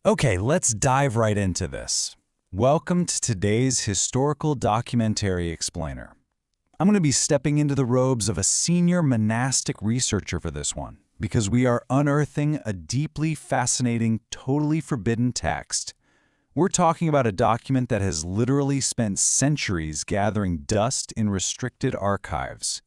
Okay, let's dive right into this. Welcome to today's historical documentary explainer. I'm going to be stepping into the robes of a senior monastic researcher for this one, because we are unearthing a deeply fascinating, totally forbidden text. We're talking about a document that has literally spent centuries gathering dust in restricted archives.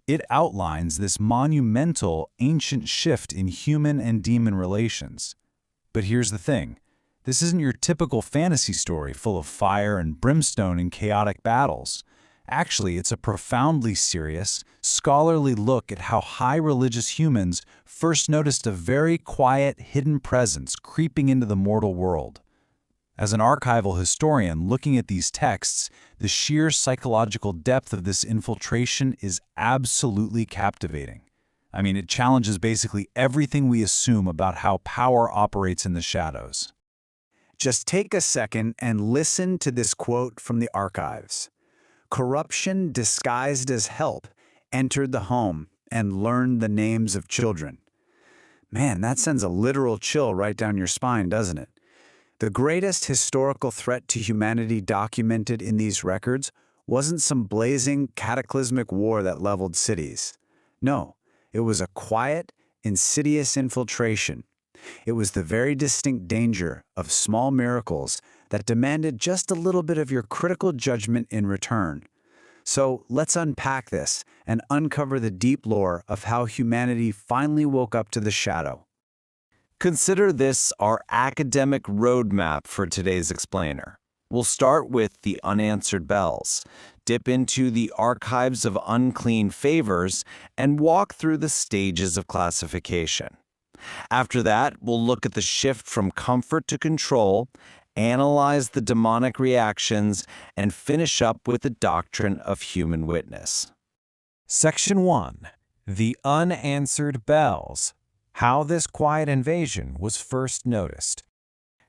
It outlines this monumental, ancient shift in human and demon relations. But here's the thing. This isn't your typical fantasy story full of fire and brimstone and chaotic battles. Actually, it's a profoundly serious, scholarly look at how high religious humans first noticed a very quiet, hidden presence creeping into the mortal world. As an archival historian looking at these texts, the sheer psychological depth of this infiltration is absolutely captivating. I mean, it challenges basically everything we assume about how power operates in the shadows. Just take a second and listen to this quote from the archives. Corruption disguised as help entered the home and learned the names of children. Man, that sends a literal chill right down your spine, doesn't it? The greatest historical threat to humanity documented in these records wasn't some blazing, cataclysmic war that leveled cities. No, it was a quiet, insidious infiltration. It was the very distinct danger of small miracles that demanded just a little bit of your critical judgment in return. So let's unpack this and uncover the deep lore of how humanity finally woke up to the shadow. Consider this our academic roadmap for today's explainer. We'll start with the unanswered bells, dip into the archives of unclean favors, and walk through the stages of classification. After that, we'll look at the shift from comfort to control, analyze the demonic reactions, and finish up with the doctrine of human witness. Section 1. The Unanswered Bells. How this quiet invasion was first noticed.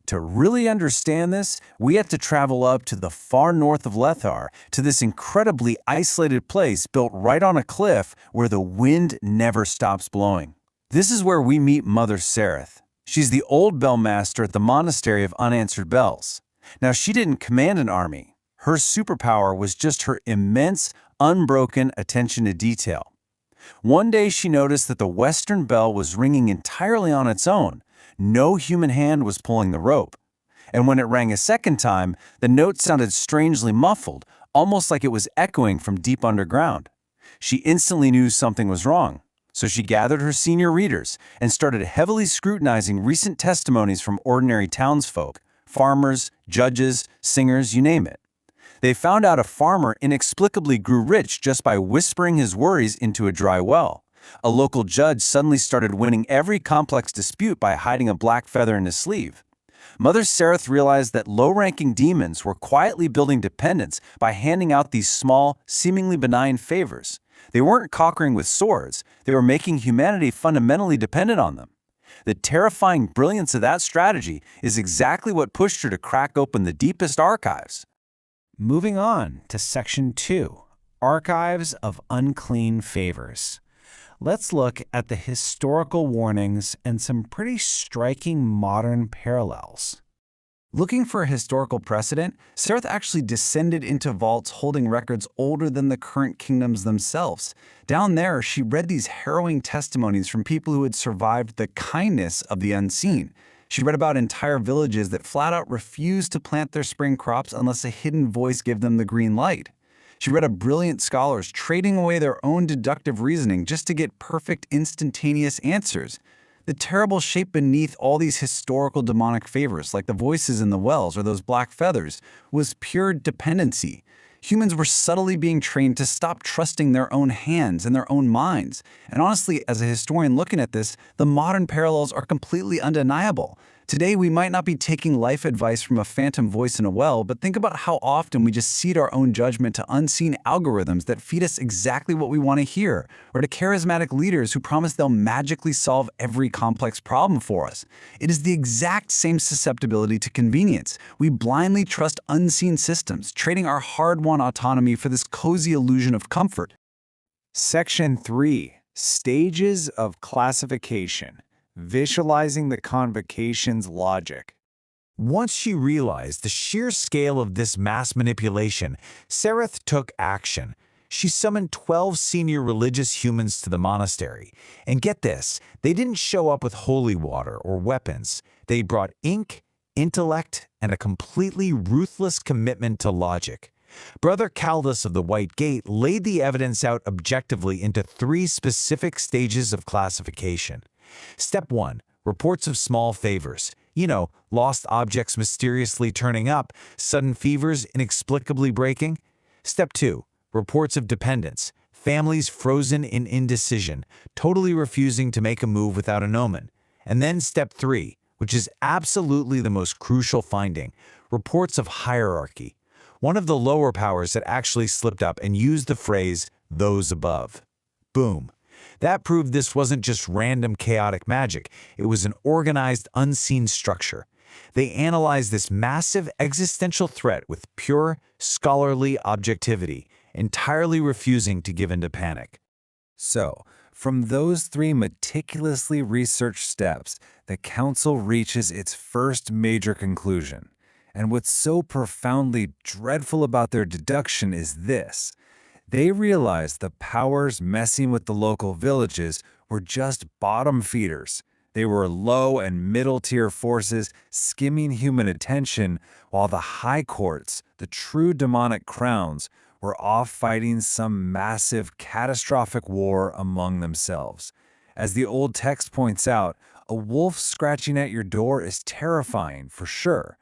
To really understand this, we have to travel up to the far north of Lethar, to this incredibly isolated place built right on a cliff where the wind never stops blowing. This is where we meet Mother Sereth. She's the old bellmaster at the Monastery of Unanswered Bells. Now, she didn't command an army. Her superpower was just her immense, unbroken attention to detail. One day she noticed that the western bell was ringing entirely on its own. No human hand was pulling the rope. And when it rang a second time, the note sounded strangely muffled, almost like it was echoing from deep underground. She instantly knew something was wrong. So she gathered her senior readers and started heavily scrutinizing recent testimonies from ordinary townsfolk, farmers, judges, singers, you name it. They found out a farmer inexplicably grew rich just by whispering his worries into a dry well. A local judge suddenly started winning every complex dispute by hiding a black feather in his sleeve. Mother Sereth realized that low-ranking demons were quietly building dependence by handing out these small, seemingly benign favors. They weren't conquering with swords, they were making humanity fundamentally dependent on them. The terrifying brilliance of that strategy is exactly what pushed her to crack open the deepest archives. Moving on to Section 2, Archives of Unclean Favors. Let's look at the historical warnings and some pretty striking modern parallels. Looking for a historical precedent, Sereth actually descended into vaults holding records older than the current kingdoms themselves. Down there, she read these harrowing testimonies from people who had survived the kindness of the unseen. She read about entire villages that flat out refused to plant their spring crops unless a hidden voice gave them the green light. She read of brilliant scholars trading away their own deductive reasoning just to get perfect, instantaneous answers. The terrible shape beneath all these historical demonic favors, like the voices in the wells or those black feathers, was pure dependency. Humans were subtly being trained to stop trusting their own hands and their own minds. And honestly, as a historian looking at this, the modern parallels are completely undeniable. Today, we might not be taking life advice from a phantom voice in a well, but think about how often we just cede our own judgment to unseen algorithms that feed us exactly what we want to hear, or to charismatic leaders who promise they'll magically solve every complex problem for us. It is the exact same susceptibility to convenience. We blindly trust unseen systems, trading our hard-won autonomy for this cozy illusion of comfort. Section 3. Stages of Classification. Visualizing the convocation's logic. Once she realized the sheer scale of this mass manipulation, Sereth took action. She summoned 12 senior religious humans to the monastery. And get this, they didn't show up with holy water or weapons. They brought ink, intellect, and a completely ruthless commitment to logic. Brother Caldus of the White Gate laid the evidence out objectively into 3 specific stages of classification. Step 1. Reports of small favors. Lost objects mysteriously turning up, sudden fevers inexplicably breaking. Step 2. Reports of dependence. Families frozen in indecision, totally refusing to make a move without an omen. And then Step 3, which is absolutely the most crucial finding. Reports of hierarchy. One of the lower powers had actually slipped up and used the phrase, "those above." Boom. That proved this wasn't just random chaotic magic. It was an organized, unseen structure. They analyzed this massive existential threat with pure, scholarly objectivity, entirely refusing to give in to panic. So, from those 3 meticulously researched steps, the Council reaches its first major conclusion. And what's so profoundly dreadful about their deduction is this. They realized the powers messing with the local villages were just bottom feeders. They were low and middle-tier forces skimming human attention, while the high courts, the true demonic crowns, were off fighting some massive, catastrophic war among themselves. As the old text points out, a wolf scratching at your door is terrifying, for sure.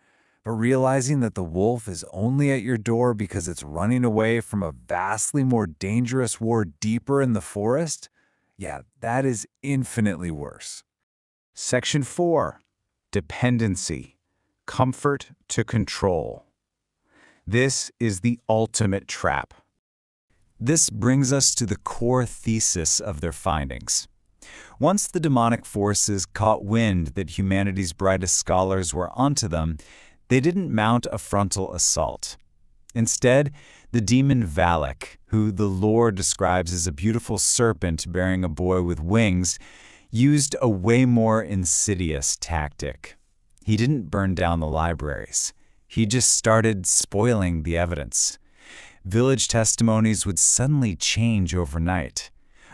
But realizing that the wolf is only at your door because it's running away from a vastly more dangerous war deeper in the forest? Yeah, that is infinitely worse. Section 4. Dependency. Comfort to control. This is the ultimate trap. This brings us to the core thesis of their findings. Once the demonic forces caught wind that humanity's brightest scholars were onto them, they didn't mount a frontal assault. Instead, the demon Valak, who the lore describes as a beautiful serpent bearing a boy with wings, used a way more insidious tactic. He didn't burn down the libraries. He just started spoiling the evidence. Village testimonies would suddenly change overnight.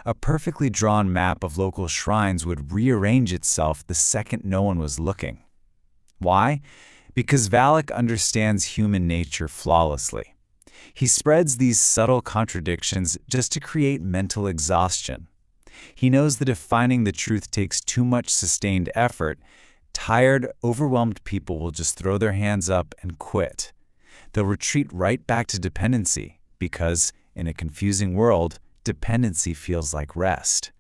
A perfectly drawn map of local shrines would rearrange itself the second no one was looking. Why? Because Valak understands human nature flawlessly. He spreads these subtle contradictions just to create mental exhaustion. He knows that if finding the truth takes too much sustained effort, tired, overwhelmed people will just throw their hands up and quit. They'll retreat right back to dependency because, in a confusing world, dependency feels like rest.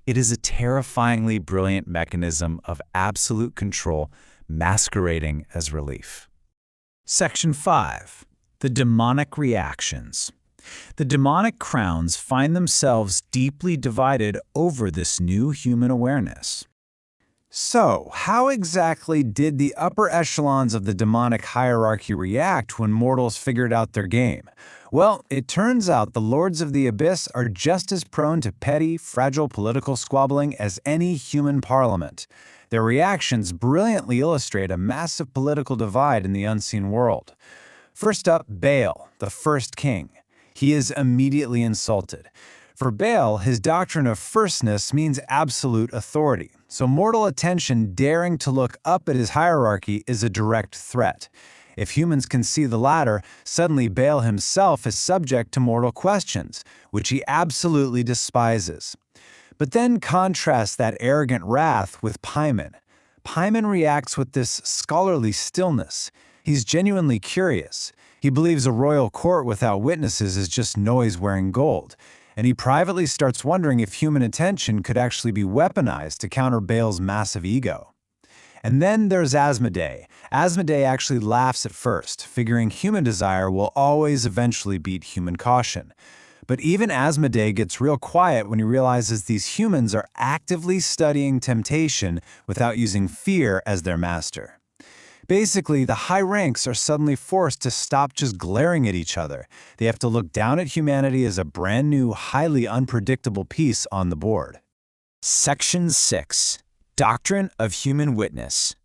It is a terrifyingly brilliant mechanism of absolute control masquerading as relief. Section 5. The demonic reactions. The demonic crowns find themselves deeply divided over this new human awareness. So, how exactly did the upper echelons of the demonic hierarchy react when mortals figured out their game? Well, it turns out the Lords of the Abyss are just as prone to petty, fragile political squabbling as any human parliament. Their reactions brilliantly illustrate a massive political divide in the unseen world. First up, Baal, the first king. He is immediately insulted. For Baal, his doctrine of firstness means absolute authority, so mortal attention daring to look up at his hierarchy is a direct threat. If humans can see the latter, suddenly Baal himself is subject to mortal questions, which he absolutely despises. But then contrast that arrogant wrath with Paimon. Paimon reacts with this scholarly stillness. He's genuinely curious. He believes a royal court without witnesses is just noise wearing gold. And he privately starts wondering if human attention could actually be weaponized to counter Baal's massive ego. And then there's Asmodee. Asmodee actually laughs at first, figuring human desire will always eventually beat human caution. But even Asmodee gets real quiet when he realizes these humans are actively studying temptation without using fear as their master. Basically, the high ranks are suddenly forced to stop just glaring at each other. They have to look down at humanity as a brand new, highly unpredictable piece on the board. Section 6. Doctrine of Human Witness.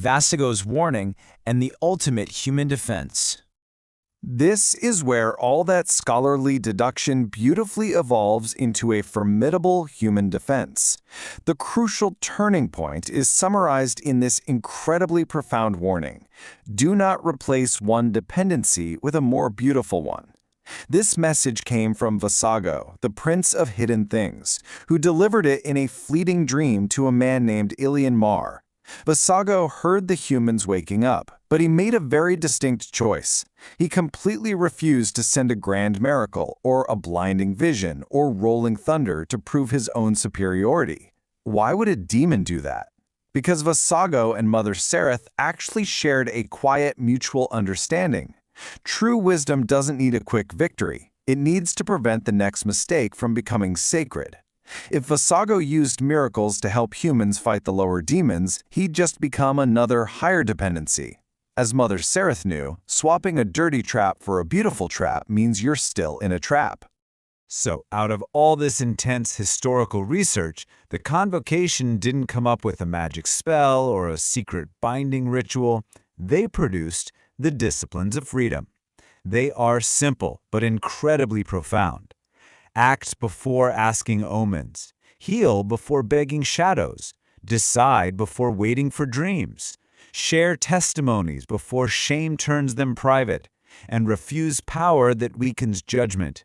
Vassago's warning, and the ultimate human defense. This is where all that scholarly deduction beautifully evolves into a formidable human defense. The crucial turning point is summarized in this incredibly profound warning: do not replace one dependency with a more beautiful one. This message came from Vassago, the Prince of Hidden Things, who delivered it in a fleeting dream to a man named Ilyan Marr. Vassago heard the humans waking up, but he made a very distinct choice. He completely refused to send a grand miracle, or a blinding vision, or rolling thunder to prove his own superiority. Why would a demon do that? Because Vassago and Mother Sereth actually shared a quiet mutual understanding. True wisdom doesn't need a quick victory. It needs to prevent the next mistake from becoming sacred. If Vassago used miracles to help humans fight the lower demons, he'd just become another higher dependency. As Mother Sereth knew, swapping a dirty trap for a beautiful trap means you're still in a trap. So, out of all this intense historical research, the Convocation didn't come up with a magic spell or a secret binding ritual. They produced the disciplines of freedom. They are simple, but incredibly profound. Act before asking omens. Heal before begging shadows. Decide before waiting for dreams. Share testimonies before shame turns them private. And refuse power that weakens judgment.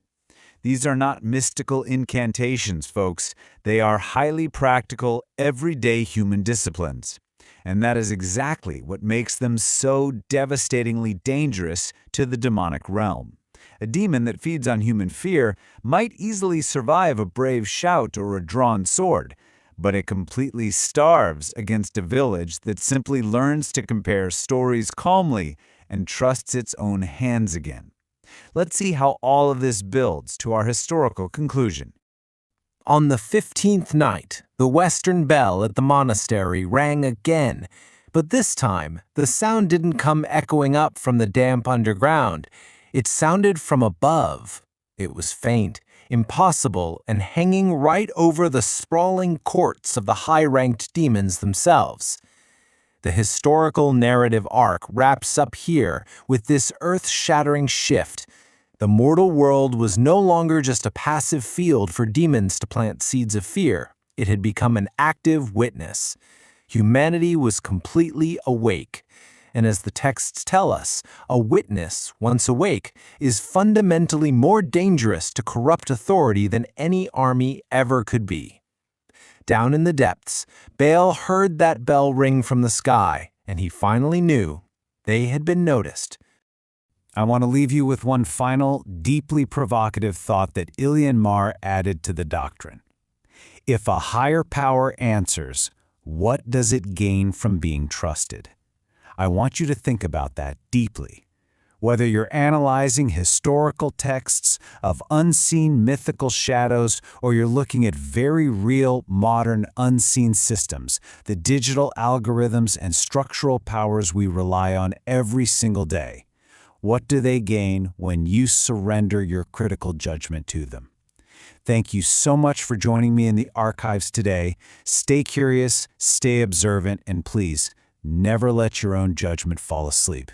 These are not mystical incantations, folks. They are highly practical, everyday human disciplines. And that is exactly what makes them so devastatingly dangerous to the demonic realm. A demon that feeds on human fear might easily survive a brave shout or a drawn sword, but it completely starves against a village that simply learns to compare stories calmly and trusts its own hands again. Let's see how all of this builds to our historical conclusion. On the 15th night, the western bell at the monastery rang again, but this time the sound didn't come echoing up from the damp underground. It sounded from above. It was faint, impossible, and hanging right over the sprawling courts of the high-ranked demons themselves. The historical narrative arc wraps up here with this earth-shattering shift. The mortal world was no longer just a passive field for demons to plant seeds of fear. It had become an active witness. Humanity was completely awake. And as the texts tell us, a witness, once awake, is fundamentally more dangerous to corrupt authority than any army ever could be. Down in the depths, Baal heard that bell ring from the sky, and he finally knew they had been noticed. I want to leave you with one final, deeply provocative thought that Ilyan Marr added to the doctrine. If a higher power answers, what does it gain from being trusted? I want you to think about that deeply. Whether you're analyzing historical texts of unseen mythical shadows or you're looking at very real, modern, unseen systems, the digital algorithms and structural powers we rely on every single day, what do they gain when you surrender your critical judgment to them? Thank you so much for joining me in the archives today. Stay curious, stay observant, and please, never let your own judgment fall asleep.